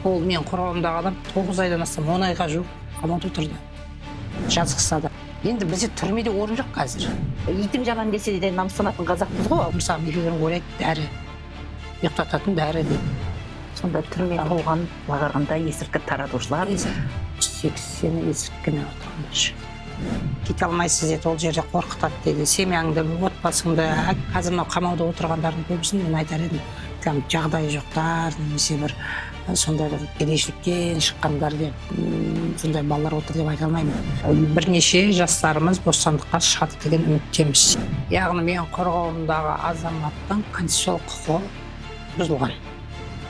Ол мен қорғауымдағы адам 9 айдан астам 10 айға жуық қамауда отырды. Жазықсада. Енді бізде түрмеде орын жоқ қазір. Итің жаман десе де намыстанатын қазақпыз ғой. Мысалы, мекенжен ойлайды дәрі. Ұйықтататын дәрі дейді. Сонда түрмеде болған бағарғанда есірткі таратушылар 80 есірткімен отырғандар. Кете алмайсыз деді, ол жерде қорқытады деді. Семьяңды, отбасыңды, қазір мынау қамауда отырғандардың көбісін мен айтар едім. Жағдайы жоқтар, немесе бір сондай бір кедейшіліктен шыққандар деп, сондай балалар отыр деп айта алмаймын. Бірнеше жастарымыз бостандыққа шығады деген үміттеміз. Яғни мен қорғауымдағы азаматтың конституциялық құқығы бұзылған.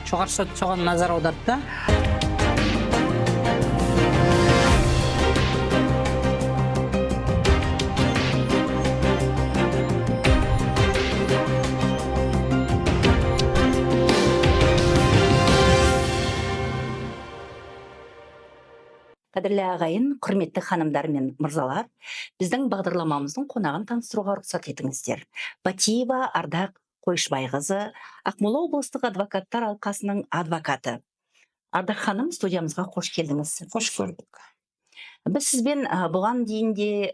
Жоғарғы сот соған назар аударды. Қадірлі ағайын, құрметті ханымдар мен мырзалар, біздің бағдарламамыздың қонағын таныстыруға рұқсат етіңіздер. Батиева Ардақ Қойшыбайқызы, Ақмола облыстық адвокаттар алқасының адвокаты. Ардақ ханым, студиямызға қош келдіңіз. Қош көрдік. Біз сізбен бұған дейін де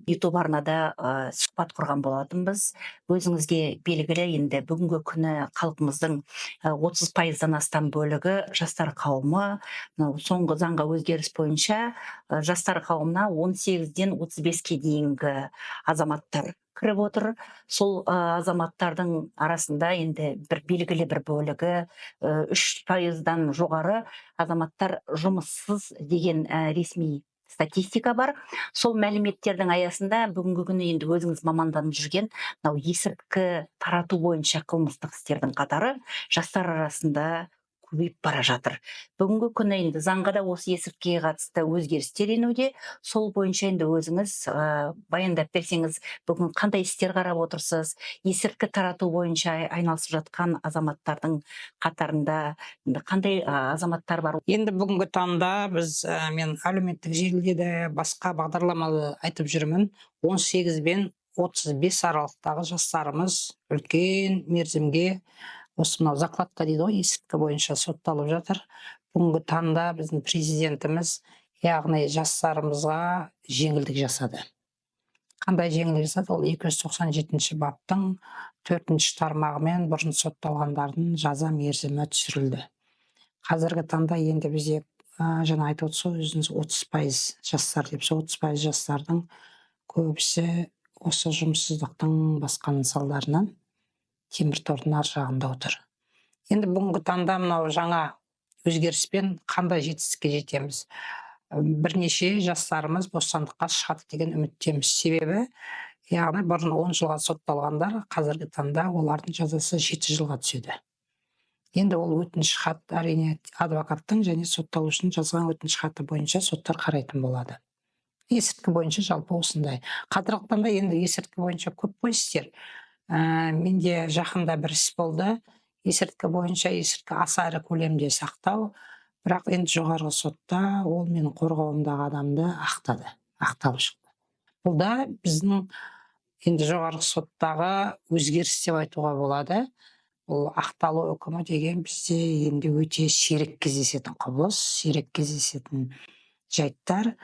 YouTube арнада сұхбат құрған болатынбыз. Өзіңізге белгілі, енді бүгінгі күні халқымыздың 30%-дан астам бөлігі жастар қауымы. Соңғы заңға өзгеріс бойынша жастар қауымына 18-ден 35-ке дейінгі азаматтар кіріп отыр. Сол азаматтардың арасында енді бір белгілі бір бөлігі 3%-дан жоғары азаматтар жұмыссыз деген ресми статистика бар. Сол мәліметтердің аясында бүгінгі күні енді өзіңіз маманданып жүрген есірткі тарату бойынша қылмыстық істердің қатары жастар арасында көбейіп бара жатыр. Бүгінгі күні енді заңға да осы есірткіге қатысты өзгерістер енуде. Сол бойынша енді өзіңіз баяндап берсеңіз, бүгін қандай істер қарап отырсыз? Есірткі тарату бойынша айналысып жатқан азаматтардың қатарында қандай азаматтар бар? Енді бүгінгі таңда мен әлеуметтік желіде де басқа бағдарламалы айтып жүрмін. 18 бен 35 аралықтағы жастарымыз үлкен мерзімге осы мынау закладка дейді ғой, есірткі бойынша сотталып жатыр. Бүгінгі таңда біздің президентіміз, яғни жастарымызға жеңілдік жасады. Қандай жеңілдік жасады? Ол 297 баптың 4-ші тармағымен бұрын сотталғандардың жаза мерзімі түсірілді. Қазіргі таңда енді бізде жаңа айтып отырсыз, 30% жастар деп, 30% жастардың көбісі осы жұмыссыздықтың басқа салдарынан темір тордың ар жағында отыр. Енді бүгінгі таңда мынау жаңа өзгеріспен қандай жетістікке жетеміз? Бірнеше жастарымыз бостандыққа шығады деген үміттеміз. Себебі, яғни бұрын 10 жылға сотталғандар, қазіргі таңда олардың жазасы 7 жылға түседі. Енді ол өтініш хат, әрине адвокаттың және сотталушының жазған өтініш хаты бойынша соттар қарайтын болады. Есірткі бойынша жалпы осындай. Қазіргі таңда енді есірткі бойынша көп қой істер. Менде жақында бір іс болды. Есірткі бойынша есірткі аса ірі көлемде сақтау, бірақ енді жоғарғы сотта ол менің қорғауымдағы адамды ақталып шықты. Бұл да біздің енді жоғарғы соттағы өзгеріс деп айтуға болады. Ол ақталу үкімі деген бізде енді өте сирек кездесетін құбылыс, сирек кездесетін жайттар.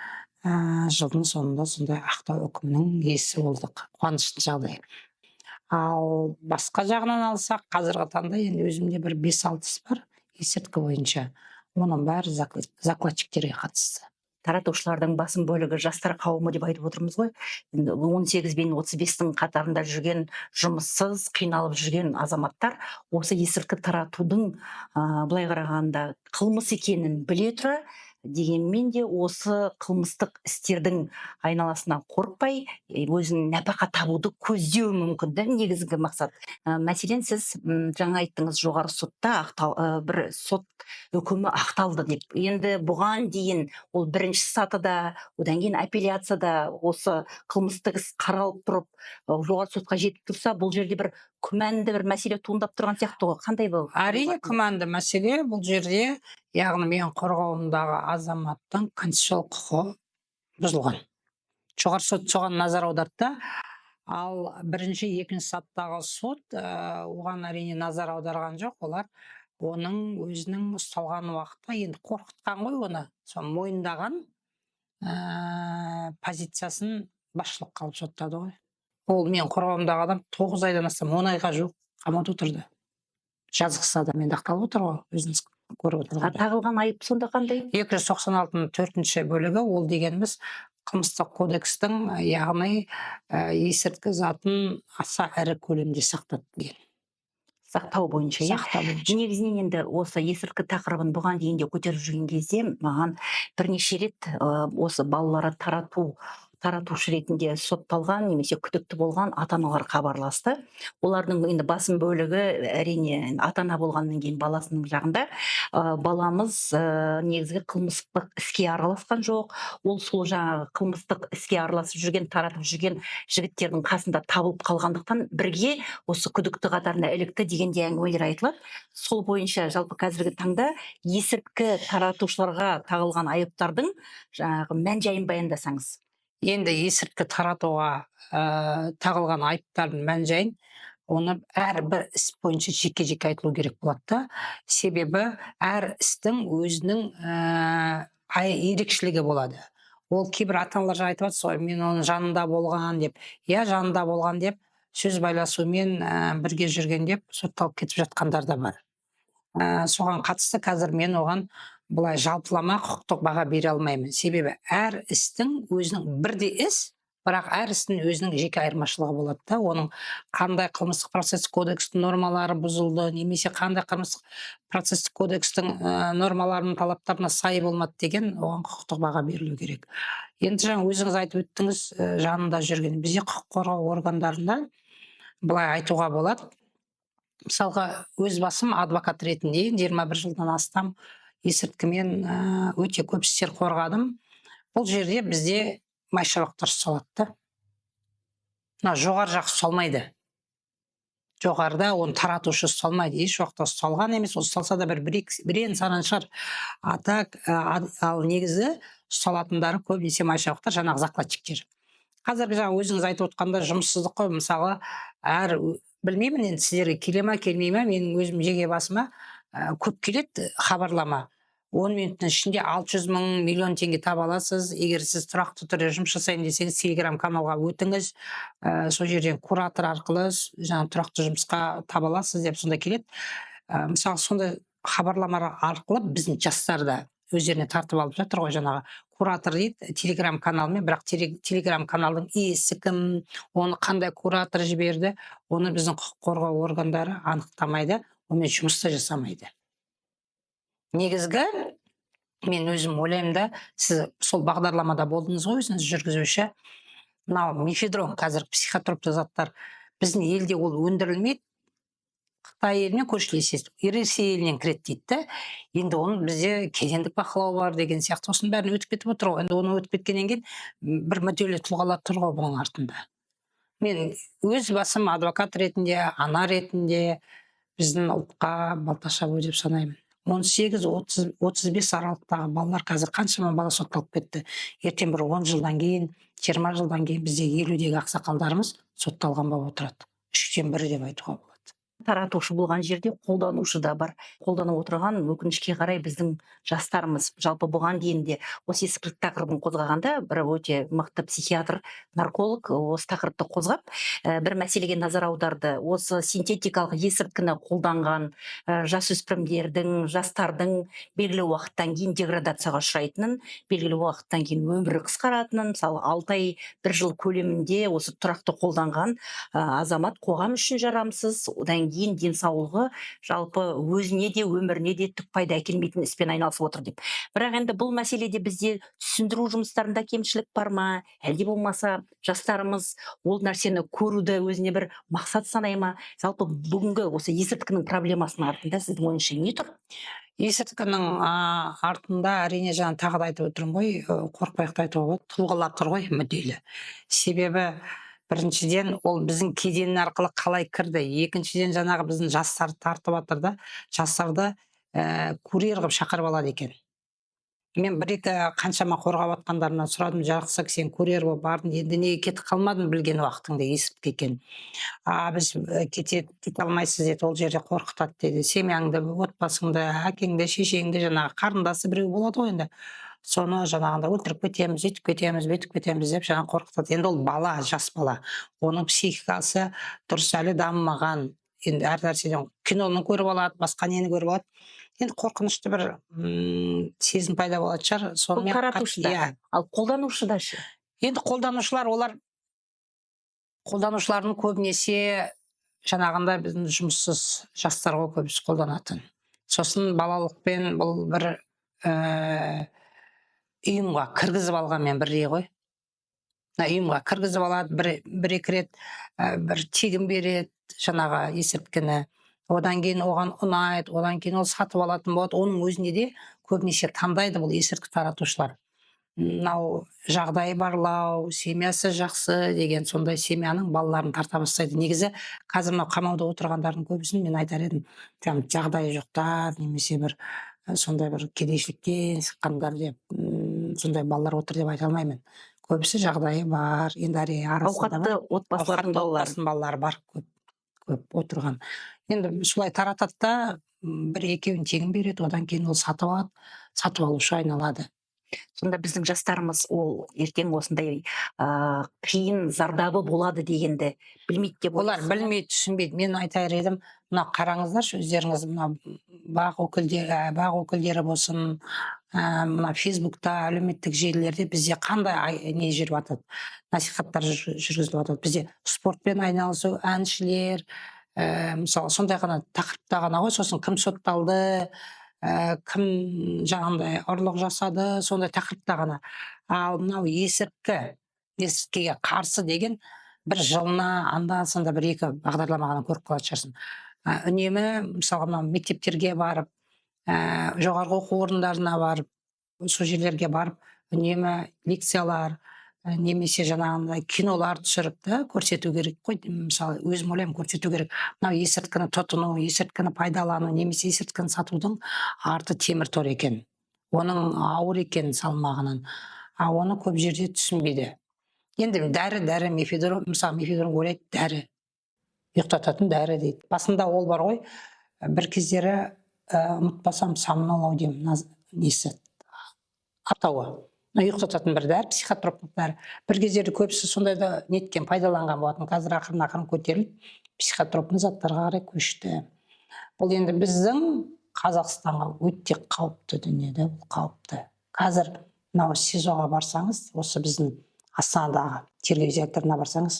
Жылдың соңында сондай ақтау үкімінің иесі болдық. Қуанышты жағдай. Ал басқа жағынан алсақ, қазіргі таңда енді өзімде бір 5-6 іс бар есірткі бойынша. Оның бәрі закладчиктерге қатысты. Таратушылардың басым бөлігі жастар қауымы деп айтып отырмыз ғой. 18 бен 35-тің қатарында жүрген, жұмыссыз, қиналып жүрген азаматтар осы есірткі таратудың былай қарағанда қылмыс екенін біле тұра, дегенмен де осы қылмыстық істердің айналасынан қорықпай, өзінің нәпақа табуды көздеу мүмкін, негізгі мақсат. Мәселен, сіз жаңа айттыңыз, жоғары сотта бір сот үкімі ақталды деп. Енді бұған дейін ол бірінші сатыда, одан кейін апелляцияда осы қылмыстық іс қаралып тұрып, жоғары сотқа жетіп тұрса, бұл жерде бір күмәнді бір мәселе туындап тұрған сияқты ғой. Қандай бұл? Әрине күмәнді мәселе бұл жерде, яғни мен қорғауымдағы азаматтың конституциялық құқығы бұзылған. Жоғарғы сот соған назар аударды. Ал бірінші, екінші сатыдағы сот оған әрине назар аударған жоқ. Олар оның өзінің ұсталған уақытта енді қорқытқан ғой оны, сол мойындаған позициясын басшылыққа алып соттады ғой. Ол мен қорғауымдағы адам 9 айдан астам, 10 айға жуық қамауда отырды. Жазықсыз адам енді ақталып отыр ғой, өзіңіз көріп отырғандай. Тағылған айып сонда қандай? 296-ның 4-ші бөлігі, ол дегеніміз қылмыстық кодекстің, яғни есірткі затын аса ірі көлемде сақтады деген. Сақтау бойынша, иә? Сақтау бойынша. Негізінен енді осы есірткі тақырыбын бұған дейін де көтеріп жүрген кезде маған бірнеше рет осы балаларды таратушы ретінде сотталған немесе күдікті болған ата-аналар хабарласты. Олардың енді басым бөлігі әрине ата-ана болғаннан кейін баласының жағында баламыз негізгі қылмыстық іске араласқан жоқ. Ол сол жаңағы қылмыстық іске араласып жүрген, таратып жүрген жігіттердің қасында табылып қалғандықтан бірге осы күдікті қатарына ілікті дегенде әңгімелер айтылады. Сол бойынша жалпы қазіргі таңда есірткі таратушыларға тағылған айыптардың жаңағы мән-жайын баяндасаңыз. Енді есірткі таратуға тағылған айыптардың мән-жайын оны әрбір іс бойынша жеке-жеке айтылу керек болады да. Себебі әр істің өзінің ерекшелігі болады. Ол кейбір ата-аналар айтып жатыр ғой, мен оның жанында болған деп. Иә, жанында болған деп сөз байласумен бірге жүрген деп сотталып кетіп жатқандар да бар. Соған қатысты қазір мен оған былай жалпылама құқықтық баға бере алмаймын. Себебі әр істің өзінің бірдей іс, бірақ әр істің өзінің жеке айырмашылығы болады да. Оның қандай қылмыстық процесстік кодекстің нормалары бұзылды, немесе қандай қылмыстық процесстік кодекстің нормаларының талаптарына сай болмады деген оған құқықтық баға берілу керек. Енді жаңа өзіңіз айтып өттіңіз, жанында жүрген. Бізде құқық қорғау органдарында былай айтуға болады. Мысалға, өз басым адвокат ретінде 21 жылдан астам есірткімен өте көп істер қорғадым. Бұл жерде бізде майшабақтар ұсталады. Жоғары жақ ұсталмайды. Жоғарыда оны таратушы ұсталмайды. Еш уақытта ұсталған емес. Ұсталса да бірен саран шығар. Ал негізі ұсталатындары көбінесе майшабақтар, жаңағы закладчиктер. Қазіргі жаңа өзіңіз айтып отқанда жұмыссыздық қой. Мысалы, білмеймін енді сіздерге келе ма келмей ма, менің өзім жеке басыма көп келеді хабарлама. 10 минуттың ішінде 600 мың, миллион теңге таба аласыз. Егер сіз тұрақты түрде жұмыс жасайын десеңіз, Telegram каналға өтіңіз. Сол жерден куратор арқылы жаңа тұрақты жұмысқа таба аласыз деп сонда келеді. Мысалы, сондай хабарламалар арқылы біздің жастар да өздеріне тартып алып жатыр ғой, жаңағы куратор дейді Telegram каналымен, бірақ Telegram каналдың иесі кім, оны қандай куратор жіберді, оны біздің құқық қорғау органдары анықтамайды, онымен жұмыс та жасамайды. Негізгі мен өзім ойлаймын да, сіз сол бағдарламада болдыңыз ғой, өзіңіз жүргізуші. Мынау мефедрон, қазір психотропты заттар біздің елде ол өндірілмейді. Қытай елінен көршілес, Ресей елінен кіреді дейді. Енді оның бізде кедендік бақылау бар деген сияқты, осының бәрін өтіп кетіп отыр ғой. Енді оны өтіп кеткеннен кейін бір мүдделі тұлғалар тұр ғой бұның артында. Мен өз басым адвокат ретінде, ана ретінде біздің ұлтқа балта шабу деп санаймын. 18-35 аралықтағы балалар қазір қаншама бала сотталып кетті. Ертең бір 10 жылдан кейін, 20 жылдан кейін бізде 50-дегі ақсақалдарымыз сотталған болып отырады. 3-тен 1 деп айтуға болады. Таратушы болған жерде қолданушы да бар. Қолданып отырған өкінішке қарай біздің жастарымыз. Жалпы бұған дейін де осы есірткі тақырыбын қозғағанда бір өте мықты психиатр, нарколог осы тақырыпты қозғап, бір мәселеге назар аударды. Осы синтетикалық есірткіні қолданған жасөспірімдердің, жастардың белгілі уақыттан кейін деградацияға ұшырайтынын, белгілі уақыттан кейін өмірі қысқаратынын, мысалы 6 ай, 1 жыл көлемінде осы тұрақты қолданған азамат қоғам үшін жарамсыз, одан кейін денсаулығы жалпы өзіне де өміріне де түк пайда әкелмейтін іспен айналысып отыр деп. Бірақ енді бұл мәселеде бізде түсіндіру жұмыстарында кемшілік бар ма? Әлде болмаса жастарымыз ол нәрсені көруді өзіне бір мақсат санай ма? Жалпы бүгінгі осы есірткінің проблемасының артында сіздің ойыңызша не тұр? Есірткінің артында әрине жаңа тағы да айтып отырмын ғой, қорықпай айтуға болады, тұлғалар тұр ғой мүдделі. Себебі біріншіден ол біздің кеден арқылы қалай кірді, екіншіден жаңағы біздің жастарды тартып жатыр да, жастарды курьер қылып шақырып алады екен. мен бір екі қаншама қорғап атқандарынан сұрадым, жақсы сен курьер болып бардың, енді неге кетіп қалмадың, білген уақытыңда есірткі екен. Біз кете алмайсыз деді, ол жерде қорқытады деді. Семьяңды, отбасыңды, әкеңді, шешеңді, жаңағы қарындасы біреу болады ғой енді. Соны жаңағында өлтіріп кетеміз, өйтіп кетеміз, бүйтіп кетеміз деп жаңа қорқытады. Енді ол бала, жас бала. Оның психикасы дұрыс әлі дамымаған. Енді әр нәрседен киноны көріп алады, басқа нені көріп алады. Енді қорқынышты бір сезім пайда болады шығар. Бұл Сонымен таратушыда. иә. Ал қолданушыда ше? Енді қолданушылардың көбінесе жаңағында біздің жұмыссыз жастарға көбісі қолданатын. Сосын балалықпен бұл бір ұйымға кіргізіп алған мен бірдей ғой. Ұйымға кіргізіп алады, бір екі рет бір тегін береді жаңағы есірткіні. Одан кейін оған ұнайды, одан кейін ол сатып алатын болады. Оның өзінде де көбінесе таңдайды бұл есірткі таратушылар. Мынау жағдайы барлау, семьясы жақсы деген сондай семьяның балаларын тарта бастайды. Негізі қазір мынау қамауда отырғандардың көбісін мен айтар едім, жағдайы жоқтар, немесе бір сондай бір кедейшіліктен шыққандар деп, сондай балалар отыр деп айта алмаймын. Көбісі жағдайы бар, енді ауқатты отбасылардың балалары бар, көп отырған. Енді солай таратады да, бір екеуін тегін береді, одан кейін ол сатып алады, сатып алушы айналады. Сонда біздің жастарымыз ол ертең осындай қиын зардабы болады дегенді білмейді деп олар білмейді, түсінбейді. Мен айтар едім, мына қараңыздаршы өздеріңіз, мына бақ өкілдері болсын, мына Фейсбукта, әлеуметтік желілерде бізде қандай не жүріп жатады, насихаттар жүргізіліп жатады. Бізде спортпен айналысу, әншілер, мысалы сондай ғана тақырыпта ғана ғой, сосын кім сотталды, кім жаңағындай ұрлық жасады, сондай тақырыпта ғана. Ал мынау есірткіге қарсы деген бір жылына анда-санда бір екі бағдарлама ғана көріп қалатын шығарсың. Үнемі мысалға мынау мектептерге барып, жоғарғы оқу орындарына барып, сол жерлерге барып, үнемі лекциялар, немесе жаңағындай кинолар түсіріп көрсету керек қой. Мысалы, өзім ойлаймын, көрсету керек. Мынау есірткіні тұтыну, есірткіні пайдалану, немесе есірткіні сатудың арты темір тор екен. Оның ауыр екен салмағынан. Оны көп жерде түсінбейді. Енді дәрі, мефедрон, мысалы мефедрон ойлайды, дәрі. Ұйықтататын дәрі дейді. Басында ол бар ғой, бір кездері ұмытпасам сомнолау деймін, несі, атауы. Ұйықтататын бір дәрі, психотроптық дәрі. Бір кездері көбісі сондайда неткен пайдаланған болатын. Қазір ақырын көтеріліп, психотропный заттарға қарай көшті. Бұл енді біздің Қазақстанға өте қауіпті дүниеде, бұл қауіпті. Қазір мынау СИЗОға барсаңыз, осы біздің Астанадағы тергеу изоляторына барсаңыз,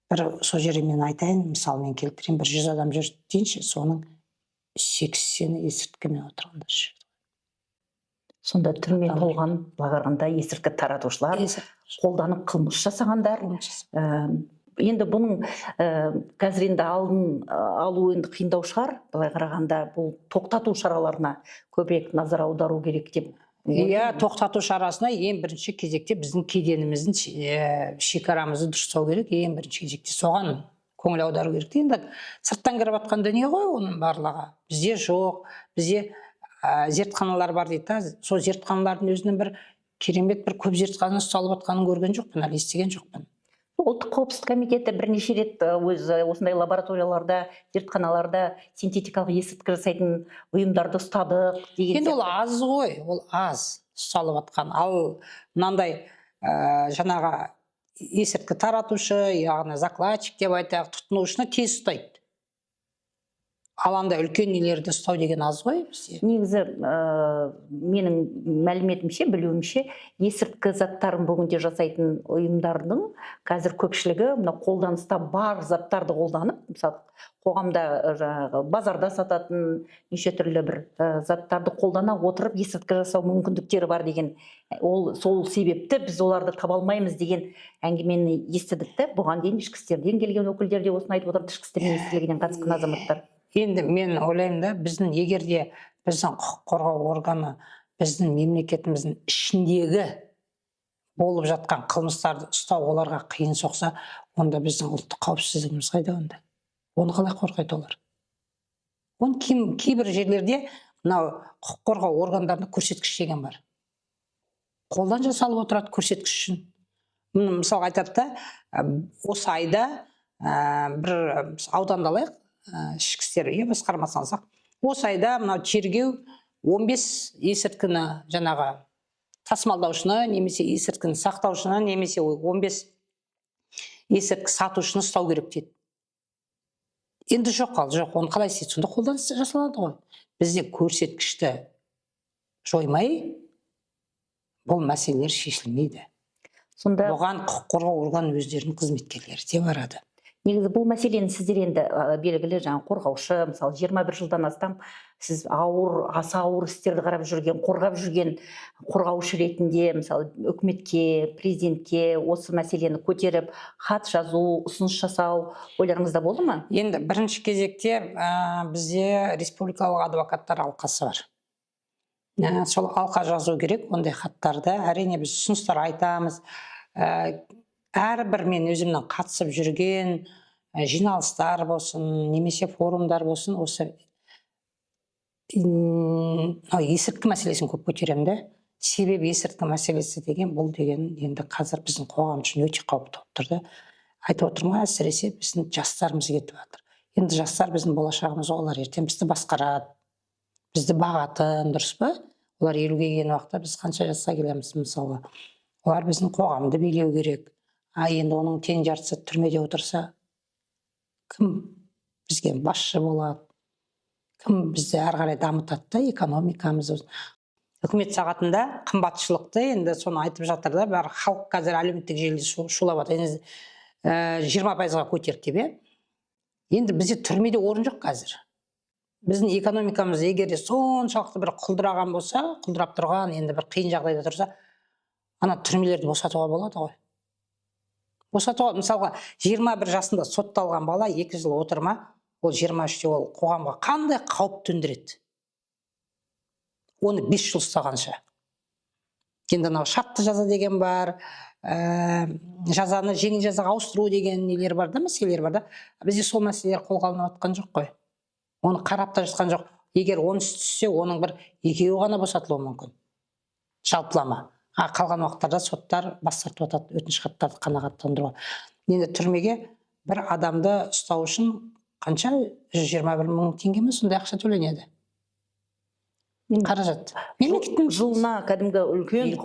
бір сол жерге мен айтайын, мысалы мен келтірейін, бір 100 адам жүр дейінші, соның 80-і есірткімен отырғандар жүр. Сонда түрме толған, бағарғанда есірткі таратушылар, қолданып қылмыс жасағандар. Енді бұның қазір енді алдын алу енді қиындау шығар, былай қарағанда бұл тоқтату шараларына көбірек назар аудару керек деп. Иә, тоқтату шарасына ең бірінші кезекте біздің кеденіміздің шекарамызды дұрыстау керек, ең бірінші кезекте соған көңіл аудару керек. Енді сырттан кіріп жатқан дүние ғой оның барлығы. Бізде жоқ, бізде зертханалар бар дейді. Сол зертханалардың өзінің бір керемет бір көп зертхана ұсталып жатқанын көрген жоқпын, әлі естіген жоқпын. Ұлттық қауіпсіздік комитеті бірнеше рет осындай лабораторияларда, зертханаларда синтетикалық есірткі жасайтын ұйымдарды ұстадық деген. Енді ол аз ғой, ол аз ұсталып жатқан. Ал мынандай жаңағы есірткі таратушы, яғни закладчик деп айтайық, тұтынушыны тез ұстайды. Аланда үлкен нелерді ұстау деген аз ғой бізде. Негізі менің мәліметімше, білуімше, есірткі заттарын бүгінде жасайтын ұйымдардың қазір көпшілігі мына қолданыста бар заттарды қолданып, мысалы қоғамда базарда сататын неше түрлі бір заттарды қолдана отырып есірткі жасау мүмкіндіктері бар деген, сол себепті біз оларды таба алмаймыз деген әңгімені естідік те. Бұған дейін ішкі істерден келген өкілдер де осыны айтып отырды, ішкі істер министрлігінен қатысқан азаматтар. Енді мен ойлаймын да, біздің егерде біздің құқық қорғау органы біздің мемлекетіміздің ішіндегі болып жатқан қылмыстарды ұстау оларға қиын соқса, онда біздің ұлттық қауіпсіздігіміз қайда онда? Оны қалай қорғайды олар? Оны кейбір жерлерде мынау құқық қорғау органдарында көрсеткіш деген бар. қолдан жасалып отырады көрсеткіш үшін. Мұны мысалға айтады да, осы айда бір ауданды алайық, ішкі істер басқармасын алсақ, осы айда мынау тергеу 15 есірткіні жаңағы тасымалдаушыны немесе есірткіні сақтаушыны немесе 15 есірткі сатушыны ұстау керек дейді. Енді жоқ, оны қалай істейді? Сонда қолдан жасалады ғой. Бізде көрсеткішті жоймай бұл мәселелер шешілмейді. Сонда бұған құқық қорғау орган өздерінің қызметкерлері де барады. Негізі бұл мәселені сіздер енді белгілі жаңа қорғаушы, мысалы 21 жылдан астам сіз аса ауыр істерді қарап жүрген, қорғап жүрген қорғаушы ретінде, мысалы үкіметке, президентке осы мәселені көтеріп, хат жазу, ұсыныс жасау ойларыңызда болды ма? Енді бірінші кезекте бізде республикалық адвокаттар алқасы бар. Сол алқа жазу керек, ондай хаттарды. Әрине біз ұсыныстар айтамыз. Әрбір мен өзімнің қатысып жүрген жиналыстар болсын, немесе форумдар болсын, осы есірткі мәселесін көп көтеремін. Себебі есірткі мәселесі деген, бұл деген енді қазір біздің қоғам үшін өте қауіпті болып тұрды. Айтып отырмын, әсіресе біздің жастарымыз кетіп жатыр. Енді жастар біздің болашағымыз, олар ертең бізді басқарады, бізді бағатын, дұрыс па? Олар 50-ге келген уақытта біз қанша жасқа келеміз мысалға. Олар біздің қоғамды билеу керек. Енді оның тең жартысы түрмеде отырса, кім бізге басшы болады? Кім бізді әрі қарай дамытады да, экономикамыз. Үкімет сағатында қымбатшылықты енді соны айтып жатыр да, бәрі халық қазір әлеуметтік желіде шулап жатыр. 20%-ға көтерді деп. Енді бізде түрмеде орын жоқ қазір. Біздің экономикамыз егер соншалықты бір құлдыраған болса, құлдырап тұрған, енді бір қиын жағдайда тұрса, ана түрмелерді босатуға болады ғой. Босатуға, мысалға 21 жасында сотталған бала 2 жыл отырма, ол 23-те ол қоғамға қандай қауіп төндіреді? Оны 5 жыл ұстағанша. Енді шартты жаза деген бар, жазаны жеңіл жазаға ауыстыру деген нелер бар да, мәселелер бар да. Бізде сол мәселелер қолға алынып жатқан жоқ қой. Оны қарап та жатқан жоқ. Егер оны түссе, оның бір 2-еуі ғана босатылуы мүмкін. Жалпылама. Қалған уақыттарда соттар бас тартып жатады, өтініш хаттарды қанағаттандыруға. Енді түрмеге бір адамды ұстау үшін қанша? 121 мың теңге ме сондай ақша төленеді. Қаражат. Мемлекеттің жылына кәдімгі үлкен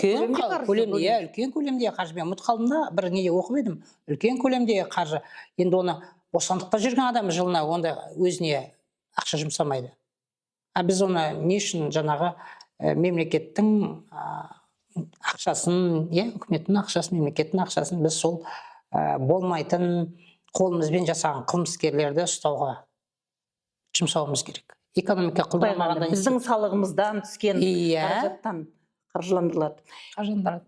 көлемде қаржы. Мен ұмытып қалдым да, бір неде оқып едім. Үлкен көлемде қаржы. Енді оны бостандықта жүрген адам жылына онда өзіне ақша жұмсамайды. Біз оны не үшін жаңағы мемлекеттің ақшасын, үкіметтің ақшасын, мемлекеттің ақшасын біз сол болмайтын қолымызбен жасаған қылмыскерлерді ұстауға жұмсауымыз керек. Экономика құлдырамағанда біздің салығымыздан түскен қаражаттан қаржыландырылады.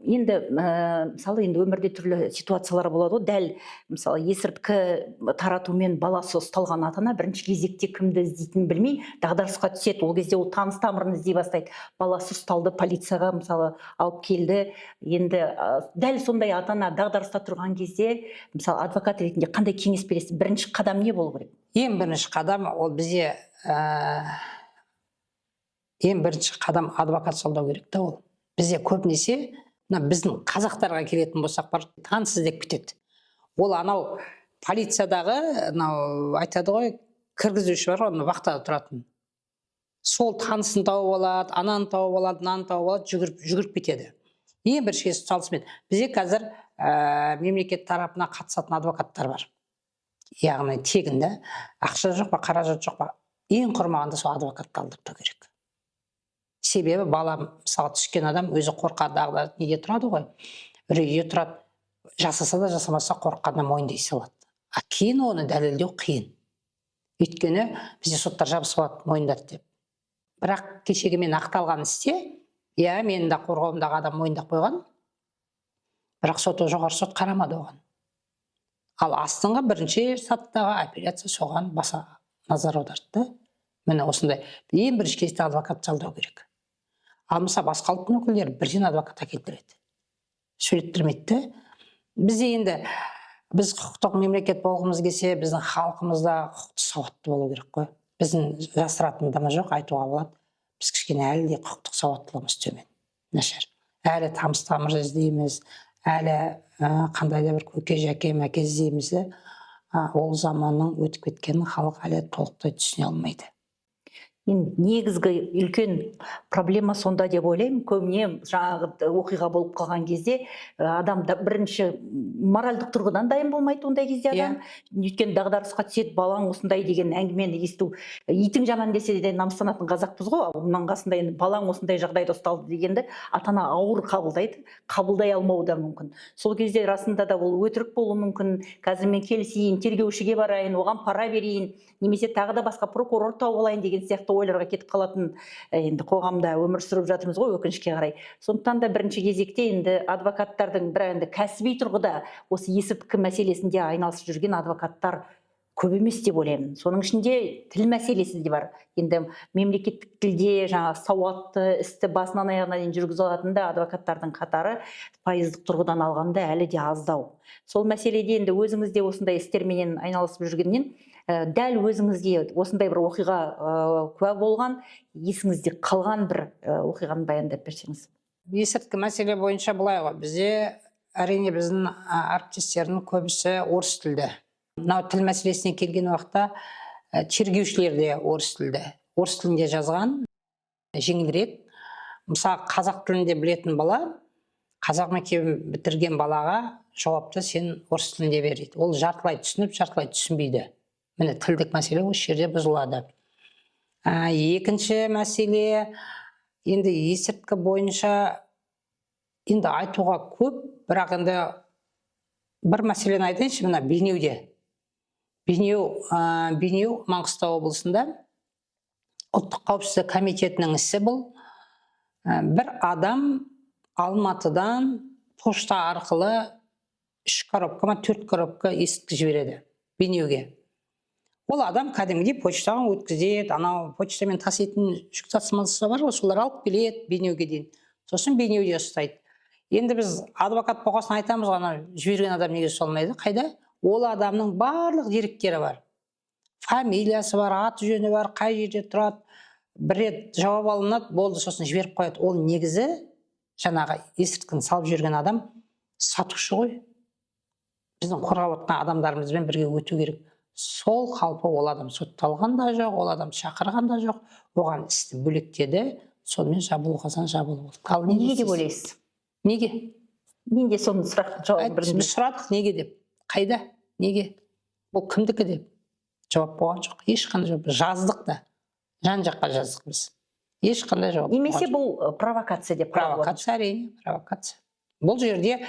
Енді мысалы енді өмірде түрлі ситуациялар болады ғой. Дәл мысалы есірткі таратумен баласы ұсталған ата-ана бірінші кезекте кімді іздейтінін білмей дағдарысқа түседі. Ол кезде ол таныс тамырын іздей бастайды. Баласы ұсталды, полицияға мысалы алып келді. Енді дәл сондай ата-ана дағдарыста тұрған кезде мысалы адвокат ретінде қандай кеңес бересіз? Бірінші қадам не болу керек? Ең бірінші қадам ол бізде ең бірінші қадам адвокат жалдау керек та ол. Бізде көбінесе біздің қазақтарға келетін болсақ бар, таныс іздеп кетеді. Ол анау полициядағы айтады ғой, кіргізуші бар, оны вахтада тұратын. Сол танысын тауып алады, ананы тауып алады, мынаны тауып алады, жүгіріп кетеді. Ең бірінші салысымен бізде қазір мемлекет тарапына қатысатын адвокаттар бар. Яғни тегінде ақша жоқ па, қаражат жоқ па, ең құрмағанда сол адвокатты алдырту керек. Себебі бала мысалы түскен адам өзі қорқады, неде тұрады ғой, үрейде тұрады, жасаса да жасамаса қорққаннан мойындай салады. Кейін оны дәлелдеу қиын. Өйткені бізде соттар жабысып алады, мойындады деп. Бірақ кешегі мен ақталған істе, мен де қорғауымдағы адам мойындап қойған, бірақ жоғары сот қарамады оған. Ал астыңғы бірінші сатыдағы апелляция соған баса назар аударды. Міне осындай ең бірінші кезекте адвокат жалдау керек. Ал мысалы басқа ұлттың өкілдері бірден адвокат әкелдіреді. Сөйлеттірмейді. Біз құқықтық мемлекет болғымыз келсе, біздің халқымызда құқықты сауатты болу керек қой. Біздің жасыратындығымыз жоқ, айтуға болады. Біз кішкене әлі де құқықтық сауаттылығымыз төмен, нашар. әлі тамыр тамыр іздейміз, әлі қандай да бір көке жәке мәке іздейміз. Ол заманның өтіп кеткенін халық әлі толықтай түсіне алмайды. Енді негізгі үлкен проблема сонда деп ойлаймын. Көбіне жаңағы оқиға болып қалған кезде адамда бірінші моральдық тұрғыдан дайын болмайды ондай кезде адам. Өйткені дағдарысқа түседі, балаң осындай деген әңгімені есту. Итің жаман десе де намыстанатын қазақпыз ғой. Оның қасында енді балаң осындай жағдайда ұсталды дегенді ата-ана ауыр қабылдайды, қабылдай алмауы да мүмкін. Сол кезде расында да ол өтірік болуы мүмкін. Қазір мен келісейін, тергеушіге барайын, оған пара берейін, немесе тағы да басқа прокурор тауып алайын деген сияқты ойларға кетіп қалатын енді қоғамда өмір сүріп жатырмыз ғой, өкінішке қарай. Сондықтан да бірінші кезекте енді адвокаттардың бір енді кәсіби тұрғыда осы есірткі мәселесінде айналысып жүрген адвокаттар көп емес деп ойлаймын. Соның ішінде тіл мәселесі де бар. Енді мемлекеттік тілде жаңағы сауатты істі басынан аяғына дейін жүргізе алатын да адвокаттардың қатары пайыздық тұрғыдан алғанда әлі де аздау. Сол мәселеде енді өзіңіз де осындай істерменен айналысып жүргеннен дәл өзіңізге осындай бір оқиға куә болған, есіңізде қалған бір оқиғаны баяндап берсеңіз. Есірткі мәселе бойынша былай ғой, бізде әрине біздің әріптестердің көбісі орыс тілді. Мынау тіл мәселесіне келген уақытта тергеушілер де орыс тілді. Орыс тілінде жазған, жеңілірек. Мысалы, қазақ тілінде білетін бала, қазақ мектебін бітірген балаға жауапты сен орыс тілінде бер дейді. Ол жартылай түсініп, жартылай түсінбейді. Міне тілдік мәселе осы жерде бұзылады. Екінші мәселе, енді есірткі бойынша енді айтуға көп, бірақ енді бір мәселені айтайыншы, мына Бейнеуде. Бейнеу Маңғыстау облысында ұлттық қауіпсіздік комитетінің ісі бұл. Бір адам Алматыдан пошта арқылы 3 коробка ма 4 коробка есірткі жібереді Бейнеуге. Ол адам кәдімгідей почтаға өткізеді, анау почтамен таситын жүк тасымалшылар бар ғой, солар алып келеді Бейнеуге дейін. Сосын Бейнеуде ұстайды. Енді біз адвокат болғасын айтамыз, ана жіберген адам неге ұсталмайды? Қайда? Ол адамның барлық деректері бар. Фамилиясы бар, аты жөні бар, қай жерде тұрады. Бір рет жауап алынады, болды, сосын жіберіп қояды. Ол негізі жаңағы есірткіні салып жүрген адам сатушы ғой. Біздің қорғап отқан адамдарымызбен бірге өту керек. Сол қалпы ол адам сотталған да жоқ, ол адам шақырған да жоқ, оған істі бөлектеді, сонымен жабылу қазан жабылу болды. Неге деп ойлайсыз? Неге? Мен де соны сұрақ жауап біз сұрадық, неге деп? Қайда? Неге? Ол кімдікі деп? Жауап болған жоқ. Ешқандай жауап. Жаздық да. Жан-жаққа жаздық біз. Ешқандай жауап. Немесе бұл провокация деп қарап отырсыз? Провокация, әрине, провокация. Бұл жерде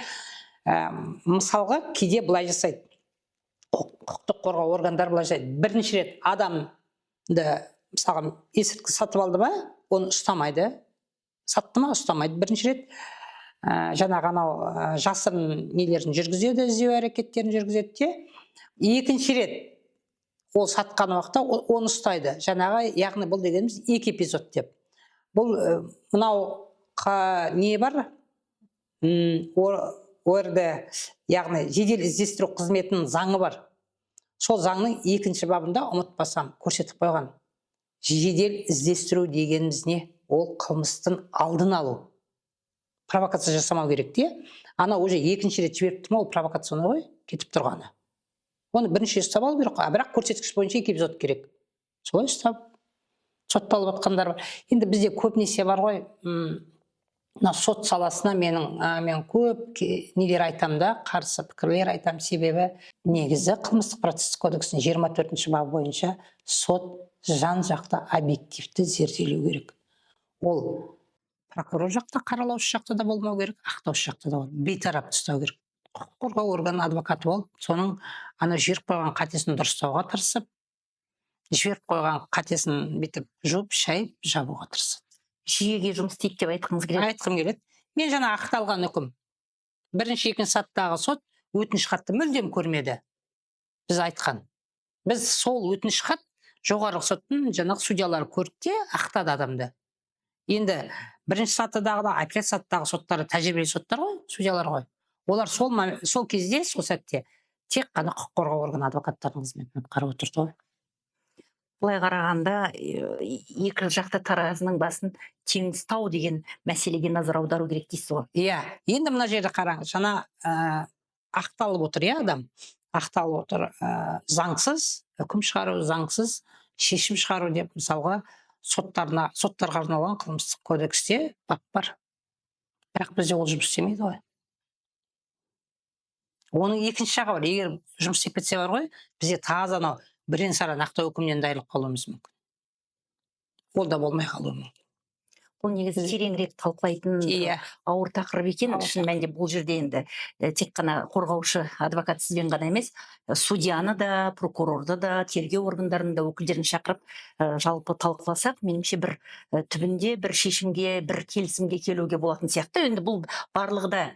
мысалға кейде былай жасайды. Құқықтық қорғау органдары былай жасайды. Бірінші рет адамды мысалы есірткі сатып алды ба, оны ұстамайды. Сатты ма, ұстамайды. Бірінші рет жаңағы анау жасырын нелерін жүргізеді, іздеу әрекеттерін жүргізеді де. Екінші рет ол сатқан уақытта оны ұстайды. Жаңағы, яғни бұл дегеніміз 2 эпизод деп. Бұл мынау не бар? ОРД, яғни жедел іздестіру қызметінің заңы бар. Сол заңның 2-ші бабында ұмытпасам көрсетіп қойған. Жедел іздестіру дегеніміз не? Ол қылмыстың алдын алу. Провокация жасамау керек те. Ана уже 2-ші рет жіберіп тұрма, ол провокацияны ғой, кетіп тұрғаны. Оны бірінші ұстап алу керек, бірақ көрсеткіш бойынша 2 эпизод керек. Солай ұстап сотталып жатқандар бар. Енді бізде көбінесе бар ғой, сот саласына мен көп нелер айтам да, қарсы пікірлер айтам, себебі негізі қылмыстық процестік кодексінің 24-ші бабы бойынша сот жан-жақты объективті зерделеу керек. Ол прокурор жақта, қаралаушы жақта да болмау керек, ақтаушы жақта да бейтарап ұстау керек. Құқық қорғау органының адвокаты болып, соның ана жіберіп қойған қатесін дұрыстауға тырысып, жіберіп қойған қатесін бүйтіп жуып, шайып, жабуға тырысады. Жүйеге жұмыс істейді деп айтқыңыз келеді? Айтқым келеді. Мен жаңа ақталған үкім. Бірінші, екінші сатыдағы сот өтініш хатты мүлдем көрмеді. Біз айтқан. Біз сол өтініш хат жоғарғы соттың жаңағы судьялары көрді де ақтады адамды. Енді бірінші сатыдағы да, апелляциялық сатыдағы соттары тәжірибелі соттар ғой, судьялар ғой. Олар сол кезде, сол сәтте тек қана құқық қорғау органы адвокаттардың қызметін атқарып отырды ғой. былай қарағанда екі жақты таразының басын тең ұстау деген мәселеге назар аудару керек дейсіз ғой. Иә, енді мына жерде қараңыз, жаңа ақталып отыр, иә, адам ақталып отыр, заңсыз үкім шығару, заңсыз шешім шығару деп, мысалға соттарға арналған қылмыстық кодексте бап бар, бірақ бізде ол жұмыс істемейді ғой. Оның екінші жағы бар, егер жұмыс істеп кетсе бар ғой, бізде таза анау бірен-саран нақты үкімнен де айырылып қалуымыз мүмкін. Ол да болмай қалуы мүмкін. Бұл негізі тереңірек талқылайтын Иә. ауыр тақырып екен. Шын мәнінде бұл жерде енді тек қана қорғаушы адвокат сізбен ғана емес, судьяны да, прокурорды да, тергеу органдарының да өкілдерін шақырып жалпы талқыласақ, меніңше бір түбінде бір шешімге, бір келісімге келуге болатын сияқты. Енді бұл барлығы да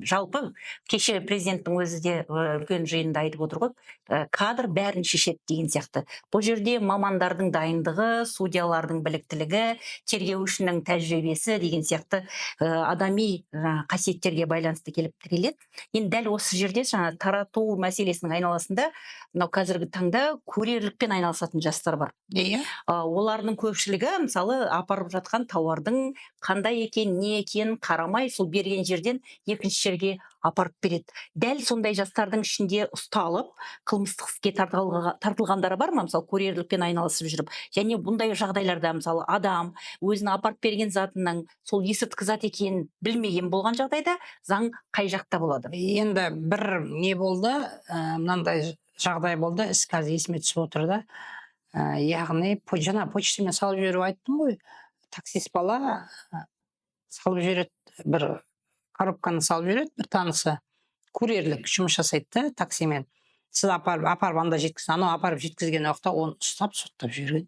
жалпы кеше президенттің өзі де үлкен жиында айтып отыр ғой, кадр бәрін шешеді деген сияқты. Бұл жерде мамандардың дайындығы, судьялардың біліктілігі, тергеушінің тәжірибесі деген сияқты адами қасиеттерге байланысты келіп тіреледі. Енді дәл осы жерде жаңа тарату мәселесінің айналасында мынау қазіргі таңда курьерлікпен айналысатын жастар бар. Иә. Олардың көпшілігі мысалы апарып жатқан тауардың қандай екен, не екен қарамай, сол берген жерден екінші жерге апарып береді. Дәл сондай жастардың ішінде ұсталып, қылмыстық іске тартылғандары бар ма, мысалы курьерлікпен айналысып жүріп, және бұндай жағдайларда мысалы адам өзіне апарып берген затының сол есірткі зат екенін білмеген болған жағдайда заң қай жақта болады? Енді бір не болды, мынандай жағдай болды, іс қазір есіме түсіп отыр да. Яғни жаңа почтамен салып жіберіп айттым ғой, таксист бала салып жібереді, бір коробканы салып жібереді, бір танысы курьерлік жұмыс жасайды да, таксимен. Сіз апарып анда жеткізсін, анау апарып жеткізген уақытта оны ұстап соттап жіберген.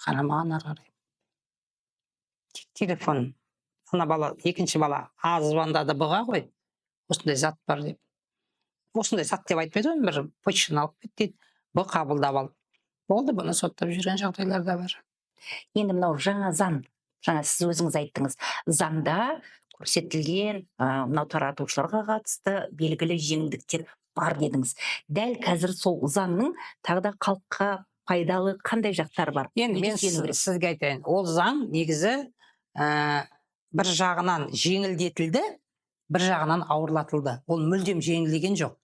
Қарамаған ары қарай. Телефон, ана бала, екінші бала аз звондады бұға ғой, осындай зат бар деп. Осындай зат деп айтпайды ғой, бір почтаны алып кет дейді, бұ қабылдап алып. Болды, бұны соттап жүрген жағдайлар да бар. Енді мынау жаңа заң, жаңа сіз өзіңіз айттыңыз, заңда көрсетілген мынау таратушыларға қатысты белгілі жеңілдіктер бар дедіңіз. Дәл қазір сол заңның тағы да халыққа пайдалы қандай жақтары бар? Енді мен сізге айтайын, ол заң негізі бір жағынан жеңілдетілді, бір жағынан ауырлатылды. Ол мүлдем жеңілдеген жоқ.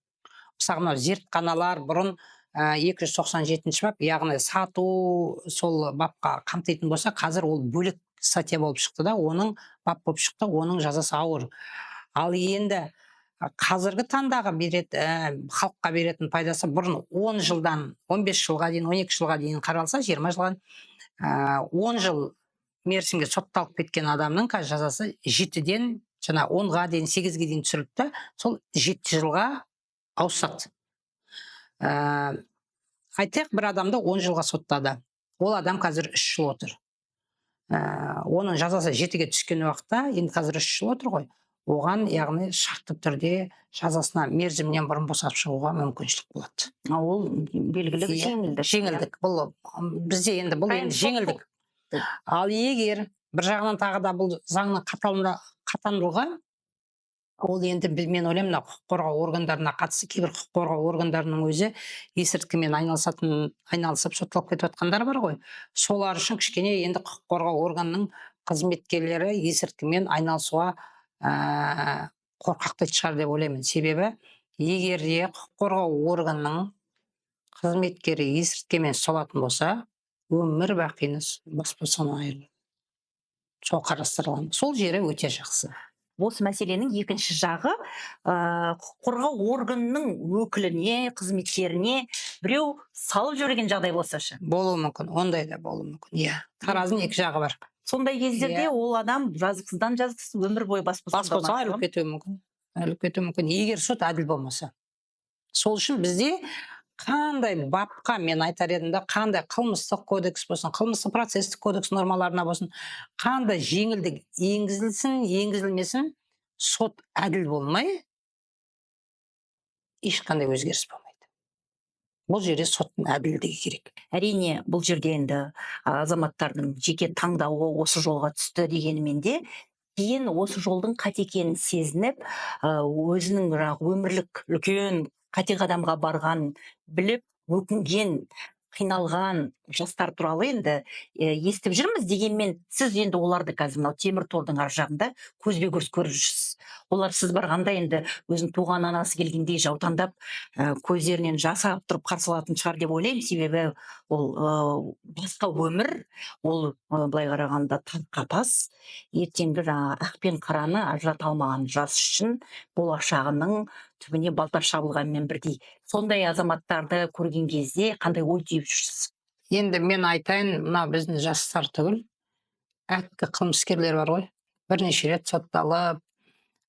Мысалы мынау зертханалар бұрын 297 бап, яғни сату сол бапқа қамтитын болса, қазір ол бөлек статья болып шықты да, оның бап болып шықты, оның жазасы ауыр. Ал енді қазіргі таңдағы халыққа беретін пайдасы бұрын 10 жылдан 15 жылға дейін, 12 жылға дейін қаралса, 20 жылға 10 жыл мерзімге сотталып кеткен адамның қазір жазасы 7-ден жаңа 10-ға дейін, 8-ге дейін түсірілді да, сол 7 жылға ауысады. Айтайық, бір адамды 10 жылға соттады. Ол адам қазір 3 жыл отыр. Оның жазасы 7-ге түскен уақытта, енді қазір 3 жыл отыр ғой. Оған, яғни шартты түрде жазасына мерзімнен бұрын босатып шығуға мүмкіншілік болады. Ол белгілі жеңілдік. Бұл бізде енді бұл енді жеңілдік. Ал егер бір жағынан тағы да бұл заңның қатаңдылығы, ол енді мен ойлаймын, құқық қорғау органдарына қатысты, кейбір құқық қорғау органдарының өзі есірткімен айналысып сотталып кетіп жатқандар бар ғой. Солар үшін кішкене енді құқық қорғау органының қызметкерлері есірткімен айналысуға қорқақтайтын шығар деп ойлаймын. Себебі егер де құқық қорғау органының қызметкері есірткімен ұсталатын болса, өмір бақи бас бостандығынан айырылады. Сол қарастырылған. Сол жері өте жақсы. Осы мәселенің екінші жағы құқық қорғау органының өкіліне, қызметкеріне біреу салып жүрген жағдай болсашы. Болуы мүмкін, ондай да болуы мүмкін. Иә, таразының екі жағы бар. Сондай кездерде ол адам жазықсыздан жазықсыз өмір бойы бас бостандығынан айырылып кетуі мүмкін. Айырылып кетуі мүмкін, егер сот әділ болмаса. Сол үшін бізде қандай бапқа мен айтар едім да, қандай қылмыстық кодекс болсын, қылмыстық процестік кодекс нормаларына болсын, қандай жеңілдік енгізілсін, енгізілмесін, сот әділ болмай, ешқандай өзгеріс болмайды. Бұл жерде соттың әділдігі керек. Әрине, бұл жерде енді азаматтардың жеке таңдауы осы жолға түсті дегенімен де, кейін осы жолдың қате екенін сезініп, өзінің өмірлік үлкен қате қадамға барған біліп, өкінген қиналған жастар туралы енді естіп жүрміз, дегенмен сіз енді оларды қазір мынау темір тордың ар жағында көзбе көз көріп жүрсіз. Олар сіз барғанда енді өзінің туған анасы келгендей жаутаңдап көздерінен жас ағып тұрып қарсы алатын шығар деп ойлаймын, себебі ол басқа өмір, ол былай қарағанда тар қапас, ертеңгі жаңағы ақ пен қараны ажырата алмаған жас үшін болашағының түбіне балта шабылғанмен бірдей. Сондай азаматтарды көрген кезде қандай ой түйіп жүрсіз? Енді мен айтайын, мына біздің жастар түгіл, әккі қылмыскерлер бар ғой. Бірнеше рет сотталып,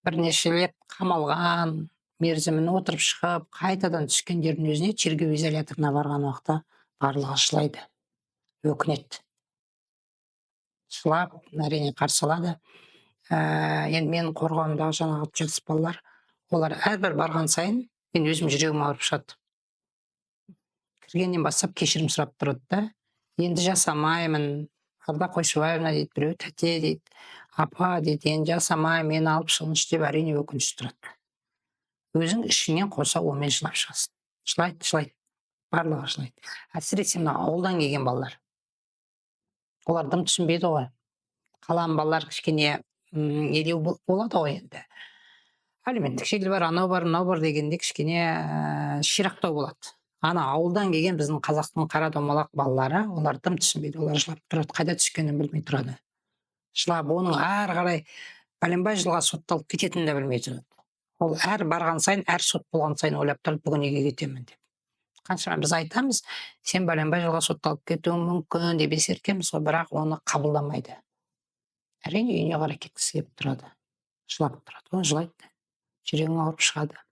бірнеше рет қамалған, мерзімін отырып шығып, қайтадан түскендердің өзіне тергеу изоляторына барған уақытта барлығы жылайды, өкінеді. Жылап, әрине қарсы алады. Енді менің қорғауымдағы жаңағы жас балалар, олар әрбір барған сайын мен өзім жүрегім ауырып шығады. Кіргеннен бастап кешірім сұрап тұрады да. Енді жасамаймын, Арда Қойшыбаевна дейді, біреу тәте дейді, апа дейді, енді жасамаймын, мені алып шығыңызшы деп әрине өкініш тұрады. Өзің ішіңнен қоса онымен жылап шығасың. Жылайды, барлығы жылайды. Әсіресе мына ауылдан келген балалар. Олар дым түсінбейді ғой. Қаланың балалар кішкене елеу болады ғой енді. Әлеуметтік желі бар, анау бар, мынау бар дегенде кішкене ширақтау болады. Ана ауылдан келген біздің қазақтың қара домалақ балалары, олар дым түсінбейді, олар жылап тұрады, қайда түскенін білмей тұрады. Жылап, оның ары қарай бәленбай жылға сотталып кететінін де білмей тұрады. Ол әр барған сайын, әр сот болған сайын ойлап тұрады, бүгін үйге кетемін деп. Қаншама біз айтамыз, сен бәленбай жылға сотталып кетуің мүмкін деп ескертеміз ғой, бірақ оны қабылдамайды. Әрине үйіне қарай кеткісі келіп тұрады, жылап тұрады, оны жылайды, жүрегің ауырып шығады.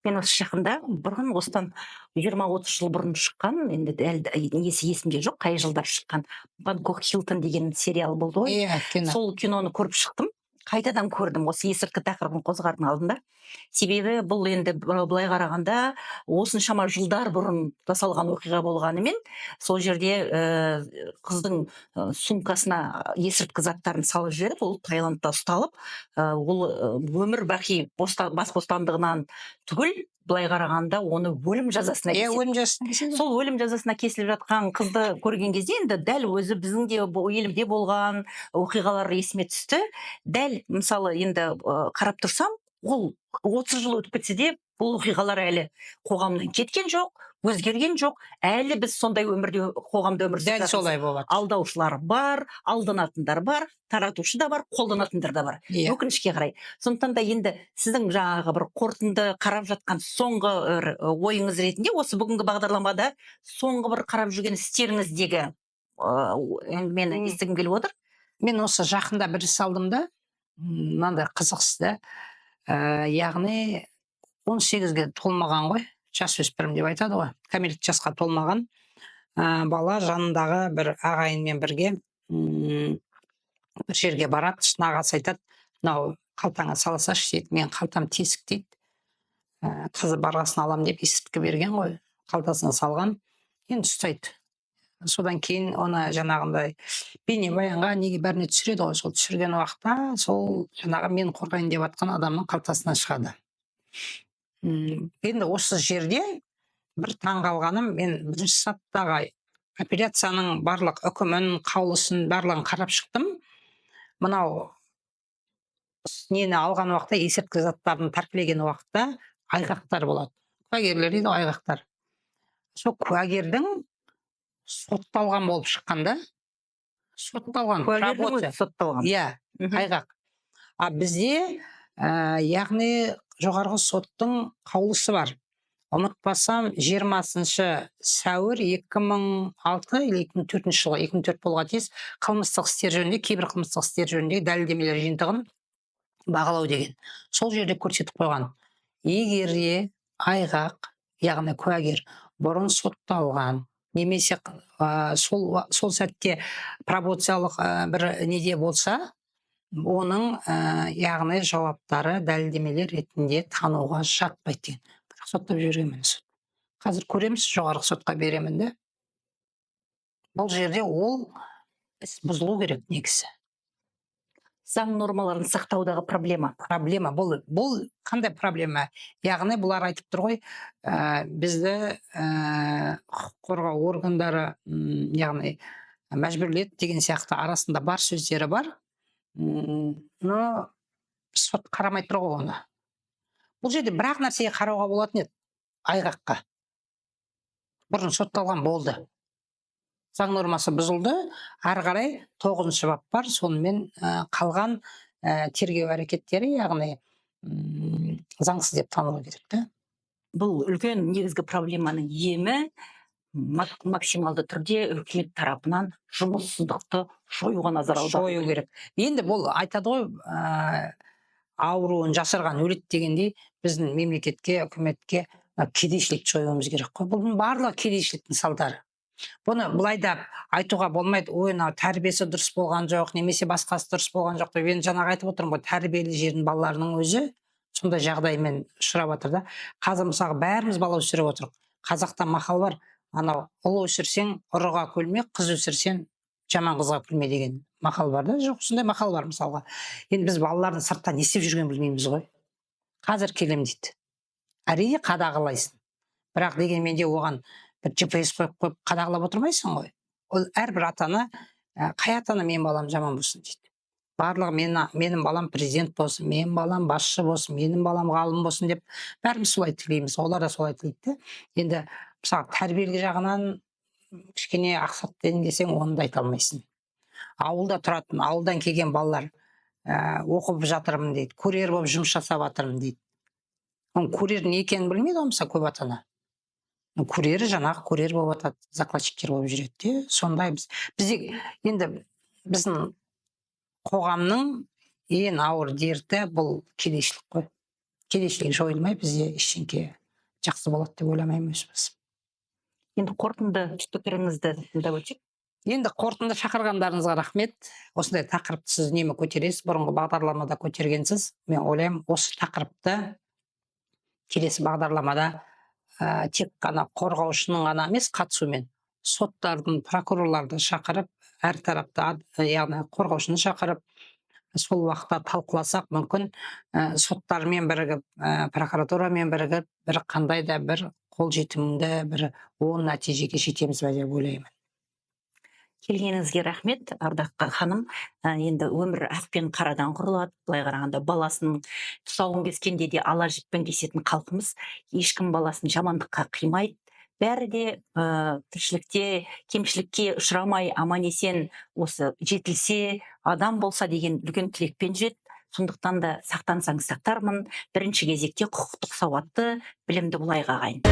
Мен осы жақында бұрын осыдан 20-30 жыл бұрын шыққан, енді дәл несі есімде жоқ, қай жылдар шыққан Бангкок Хилтон деген сериал болды ғой. Иә, кино. Сол киноны көріп шықтым. Қайтадан көрдім осы есірткі тақырыбын қозғардың алдында. Себебі бұл енді былай қарағанда осыншама жылдар бұрын жасалған оқиға болғанымен, сол жерде қыздың сумкасына есірткі заттарын салып жіберіп, ол Таиландта ұсталып, ол өмір бақи бас бостандығынан түгіл, былай қарағанда оны өлім жазасына кеседі. Сол өлім жазасына кесіліп жатқан қызды көрген кезде енді дәл өзі біздің де елімде болған оқиғалар есіме түсті. Дәл мысалы енді қарап тұрсам, ол 30 жыл өтіп кетсе де бұл оқиғалар әлі қоғамнан кеткен жоқ, өзгерген жоқ. Әлі біз сондай өмірде, қоғамда өмір сүріп жатырмыз. Дәл солай болады. Алдаушылар бар, алданатындар бар, таратушы да бар, қолданатындар да бар. Өкінішке қарай. Сондықтан да енді сіздің жаңағы бір қорытынды қарап жатқан соңғы ойыңыз ретінде осы бүгінгі бағдарламада соңғы бір қарап жүрген істеріңіздегі мені естігім келіп отыр. Мен осы жақында бір іс алдым да, мынандай қызықсыз, яғни 18-ге толмаған ғой, жасөспірім деп айтады ғой, кәмелеттік жасқа толмаған бала жанындағы бір ағайынмен бірге бір жерге барады, нағасы айтады, мынау қалтаңа сала салшы дейді, мен қалтам тесік дейді, қызы барғасын алам деп есірткі берген ғой, қалтасына салған, енді ұстайды. Содан кейін оны жаңағындай бейнебаянға неге бәріне түсіреді ғой, сол түсірген уақытта сол жаңағы мен қорғайын деп жатқан адамның қалтасына шығады. Енді осы жерде бір таң қалғаным, мен бірінші сатыдағы апелляцияның барлық үкімін, қаулысын барлығын қарап шықтым. Мынау нені алған уақытта, есірткі заттарын тәркілеген уақытта айғақтар болады. Куәгерлер дейді, айғақтар. Сол куәгердің сотталған болып шыққанда, сотталған. Куәгердің сотталған. Иә, айғақ. А бізде, яғни жоғарғы соттың қаулысы бар. Ұмытпасам, 20-шы сәуір 2006 или 2004 жылы, 2004 болға тиіс, қылмыстық істер жөнінде, кейбір қылмыстық істер жөнінде дәлелдемелер жиынтығын бағалау деген. Сол жерде көрсетіп қойған. Егер де айғақ, яғни куәгер бұрын сотталған, немесе сол сәтте пробациялық бір неде болса, оның яғни жауаптары дәлелдемелер ретінде тануға жатпайды деген. Бірақ соттап жіберген сот. Қазір көреміз, жоғарғы сотқа беремін де. Бұл жерде ол іс бұзылу керек негізі. заң нормаларын сақтаудағы проблема. Проблема бұл қандай проблема? Яғни бұлар айтып тұр ғой, бізді құқық қорғау органдары яғни мәжбүрледі деген сияқты арасында бар сөздері бар. Но сот қарамай тұр ғой оны. Бұл жерде бір-ақ нәрсеге қарауға болатын еді, айғаққа. Бұрын сотталған болды. Заң нормасы бұзылды, ары қарай 9-шы бап бар, сонымен қалған тергеу әрекеттері, яғни заңсыз деп танылу керек та. Бұл үлкен негізгі проблеманың емі максималды түрде үкімет тарапынан жұмыссыздықты жоюға назар аудару Жою керек. Енді бұл айтады ғой, ауруын жасырған өледі дегендей, біздің мемлекетке, үкіметке кедейшілікті жоюымыз керек қой. Бұның барлығы кедейшіліктің салдары. Бұны былай да айтуға болмайды, ойына тәрбиесі дұрыс болған жоқ, немесе басқасы дұрыс болған жоқ деп. Енді жаңағы айтып отырмын ғой, тәрбиелі жердің балаларының өзі сондай жағдаймен ұшырап жатыр да. Қазір мысалы бәріміз бала өсіріп отырмыз. Қазақта мақал бар, анау ұл өсірсең ұрыға көлме, қыз өсірсең жаман қызға күлме деген мақал бар да. Жоқ, сондай мақал бар мысалға. Енді біз балалардың сыртта не істеп жүргенін білмейміз ғой. Қазір келем дейді. Әрине қадағалайсың. Бірақ дегенмен де оған бір GPS қойып қадағалап отырмайсың ғой. Ол әрбір ата-ана, қай ата-ана менің балам жаман болсын дейді. Барлығы менің балам президент болсын, менің балам басшы болсын, менің балам ғалым болсын деп бәріміз солай тілейміз. Олар да солай тілейді. Енді мысалы тәрбиелік жағынан кішкене ақсатпен десең, оны да айта алмайсың. Ауылда тұратын, ауылдан келген балалар оқып жатырмын дейді, курьер болып жұмыс жасап жатырмын дейді. Курьер не екенін білмейді ғой мысалы көп ата-ана. Курьері жаңағы курьер болып жатады, закладчиктер болып жүреді. Сондай бізде енді біздің қоғамның ең ауыр дерті бұл кедейшілік қой. Кедейшілік жойылмай бізде ештеңке жақсы болады деп ойламаймын өзіміз. Енді қорытынды пікіріңізді тыңдап өтсек. Енді қорытынды шақырғандарыңызға рахмет. Осындай тақырыпты сіз үнемі көтересіз, бұрынғы бағдарламада көтергенсіз. Мен ойлаймын, осы тақырыпты келесі бағдарламада тек қана қорғаушының ғана емес қатысуымен соттардың, прокурорларды шақырып, әр тарапта, яғни қорғаушыны шақырып, сол уақытта талқыласақ, мүмкін соттармен бірігіп, прокуратурамен бірігіп, бір қандай да бір қол жетімді, бір оң нәтижеге жетеміз бе деп ойлаймын. Келгеніңізге рахмет, ардақты ханым. Енді өмір ақ пен қарадан құрылады. Былай қарағанда баласының тұсауын кескенде де ала жіппен кесетін халқымыз, ешкім баласын жамандыққа қимайды. Бәрі де тіршілікте кемшілікке ұшырамай, аман-есен осы жетілсе, адам болса деген үлкен тілекпен жүреді. Сондықтан да сақтансаң сақтармын. Бірінші кезекте құқықтық сауатты, білімді болайық ағайын.